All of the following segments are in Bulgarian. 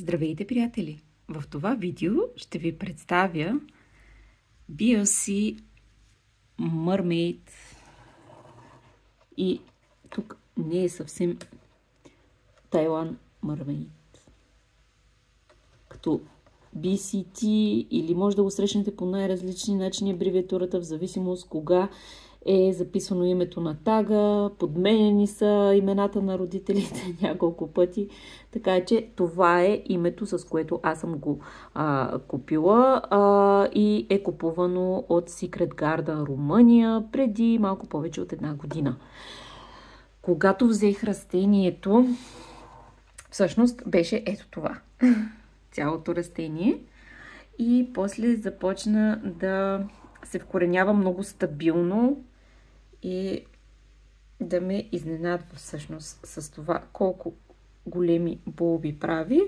Здравейте, приятели! В това видео ще ви представя BLC Mermaid и тук не е съвсем Taiwan Mermaid. Като BCT или може да го срещнете по най-различни начини абревиатурата, в зависимост кога е записано името на тага, подменени са имената на родителите няколко пъти. Така че това е името, с което аз съм го купила и е купувано от Secret Garden, Румъния, преди малко повече от една година. Когато взех растението, всъщност беше ето това. Цялото растение. И после започна да се вкоренява много стабилно и да ме изненадва всъщност с това колко големи булби прави.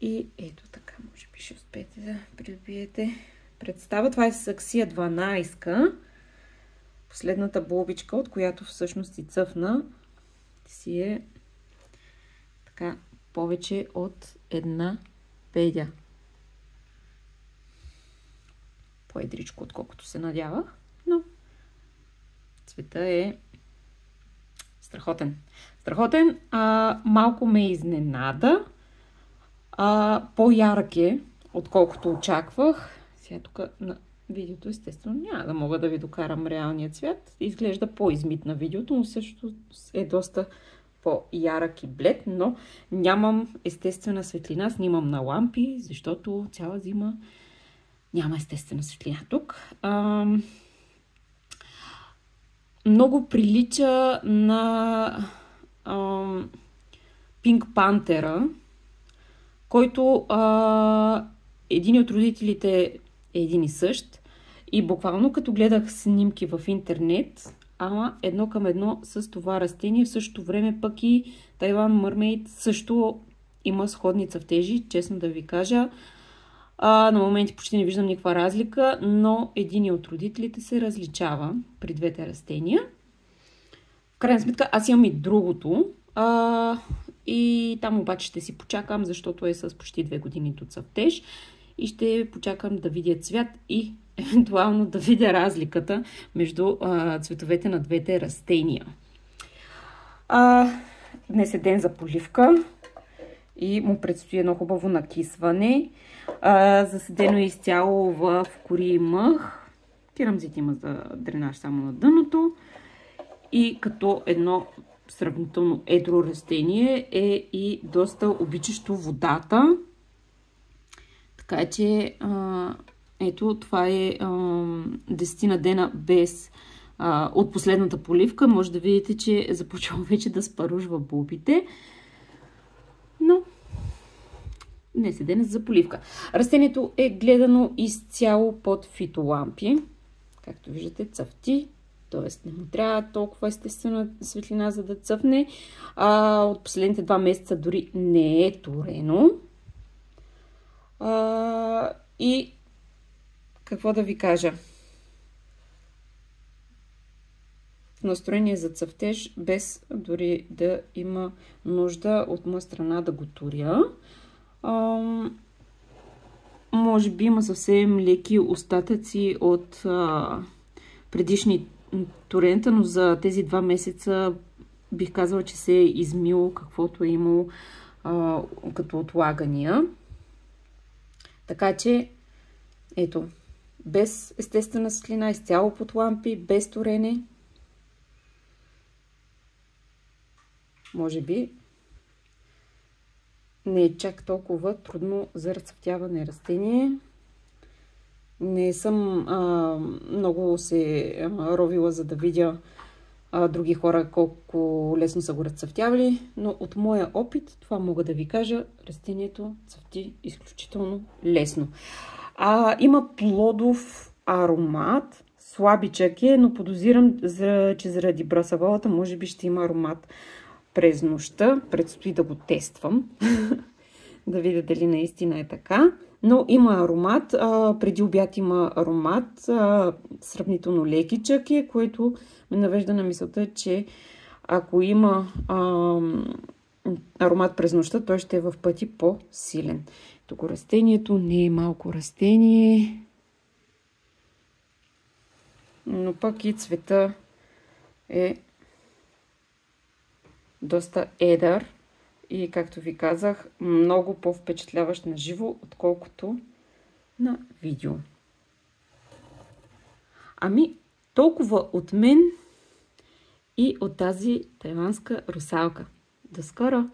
И ето така, може би ще успеете да придобиете представа. Това е саксия 12-ка. Последната булбичка, от която всъщност си цъфна, си е така повече от една педя. По-едричко, отколкото се надявах, но цвета е страхотен. Страхотен, малко ме изненада. По-ярък е, отколкото очаквах. Сега тук на видеото, естествено, няма да мога да ви докарам реалния цвят. Изглежда по-измит на видеото, но също е доста по-ярък и блед, но нямам естествена светлина, снимам на лампи, защото цяла зима няма естествена светлина тук. Много прилича на Pink Panther, който един от родителите е един и същ. И буквално като гледах снимки в интернет, едно към едно с това растение, в същото време пък и Taiwan Mermaid също има сходни цъфтежи, честно да ви кажа. На моменти почти не виждам никаква разлика, но един от родителите се различава при двете растения. В крайна сметка аз имам и другото. И там обаче ще си почакам, защото е с почти 2 години до цъфтеж. И ще почакам да видя цвят и евентуално да видя разликата между цветовете на двете растения. Днес е ден за поливка и му предстои едно хубаво накисване. Заседено е изцяло в кори и мъх. Керамзит има за дренаж само на дъното. И като едно сравнително едро растение е и доста обичащо водата. Така че ето това е 10 на дена без от последната поливка. Може да видите, че е започва вече да спаружва булбите. Но днес е ден за поливка. Растението е гледано изцяло под фитолампи. Както виждате, цъфти. Т.е. не му трябва толкова естествена светлина, за да цъфне. От последните 2 месеца дори не е турено. И какво да ви кажа? Настроение за цъфтеж, без дори да има нужда от моя страна да го туря. Може би има съвсем леки остатъци от предишни турента, но за тези 2 месеца бих казала, че се е измило каквото е имало като отлагания. Така че, ето, без естествена светлина, изцяло под лампи, без торене. Може би не е чак толкова трудно за разцъфтяване растение. Не съм много се ровила, за да видя други хора колко лесно са го разцъфтявали, но от моя опит това мога да ви кажа, растението цъфти изключително лесно. Има плодов аромат, слабичък е, но подозирам, че заради брасаволата може би ще има аромат през нощта. Предстои да го тествам, да видя дали наистина е така. Но има аромат, преди обяд има аромат, сравнително лекичък е, което ме навежда на мисълта, че ако има аромат през нощта, той ще е в пъти по-силен. Тук растението не е малко растение, но пък и цвета е доста едър и, както ви казах, много по-впечатляващ на живо, отколкото на видео. Ами, толкова от мен и от тази тайландска русалка. До скоро!